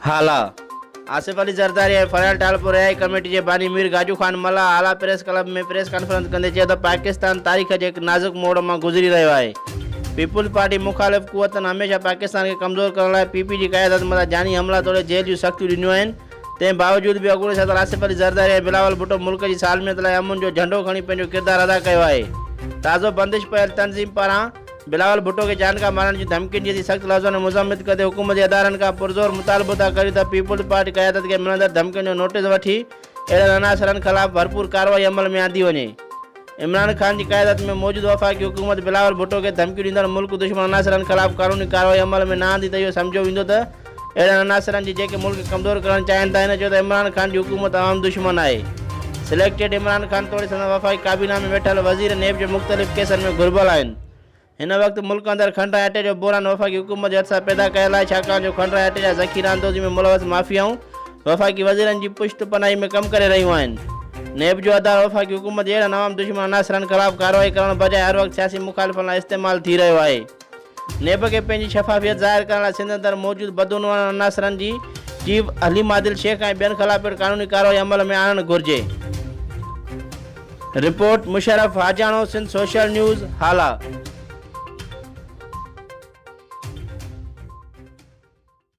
हाला आसिफ अली ज़रदारी ऐं फरियाल टालपुर रिहाई कमेटी जे बानी मीर गाजू ख़ान मल्ला आला प्रेस क्लब में प्रेस कॉन्फ्रेंस कंदे चयो त पाकिस्तान तारीख़ जे हिकु नाज़ुक मोड़ मां गुज़री रहियो आहे। पीपुल्स पार्टी मुख़ालिफ़ क़ुवतनि हमेशह पाकिस्तान खे कमज़ोर करण लाइ पीपी जी क़यादत मथां जानी हमला तोड़े जेल जूं सख़्तियूं ॾिनियूं आहिनि। तंहिं बावजूद बि अॻूणे सदर आसिफ अली ज़रदारी ऐं बिलावल भुट्टो मुल्क जी सालमियत लाइ अमुन जो झंडो खणी पंहिंजो किरदारु अदा कयो आहे। ताज़ो बंदिश पयल तंज़ीम पारां बिलावल भुट्टो खे जान खां मारण जी धमकियुनि जी सख़्त लफ़्ज़नि में मुज़म्मित कंदे हुकूमत जे इदारनि खां पुरज़ोर मुतालबो था करियूं त पीपुल्स पार्टी क़यादत खे मिलंदड़ धमकियुनि जो नोटिस वठी अहिड़नि अनासरनि ख़िलाफ़ भरपूर कार्रवाई अमल में आंदी वञे। इमरान ख़ान जी क़यादत में मौजूदु वफ़ाक़ी हुकूमत बिलावल भुट्टो खे धमकियूं ॾींदड़ मुल्क दुश्मन अनासरनि ख़िलाफ़ क़ानूनी कार्रवाई अमल में न आंदी त इहो सम्झो वेंदो त अहिड़नि अनासरनि जी जेके मुल्क खे कमज़ोर करणु चाहिनि था। हिन चयो त इमरान ख़ान जी हुकूमत आवाम दुश्मन आहे। सिलेक्टेड इमरान ख़ान तोड़े संदन वफ़ाक़ी काबीना में वेठल वज़ीर नेब जे मुख़्तलिफ़ केसनि में घुर्बल आहिनि। हिन वक़्तु मुल्क अंदरि खंड ऐं अटे जो बहरान वफ़ाक़ी हुकूमत जे हथ सां पैदा कयल आहे, छाकाणि जो खंड ऐं अटे जा ज़ख़ीरा अंदोज़ी में मुलवस माफ़ियाऊं वफ़ाक़ी वज़ीरनि जी पुश्त पनाही में कमु करे रहियूं आहिनि। नेब जो अदारो वफ़ाक़ी हुकूमत जे अहिड़नि अवाम दुश्मन अनासरनि ख़िलाफ़ कार्रवाई करण बजाए हर वक़्तु सियासी मुख़ालिफ़नि लाइ इस्तेमालु थी रहियो आहे। नेब खे पंहिंजी शफ़ाफ़ियत ज़ाहिर करण लाइ सिंध अंदरि मौजूदु बदउनवान अनासरनि जी चीफ हलीम आदिल शेख ऐं ॿियनि ख़िलाफ़ पिणु क़ानूनी कार्रवाई अमल में आणणु घुरिजे। Report Musharraf Hajano, Sindh social news, हाला।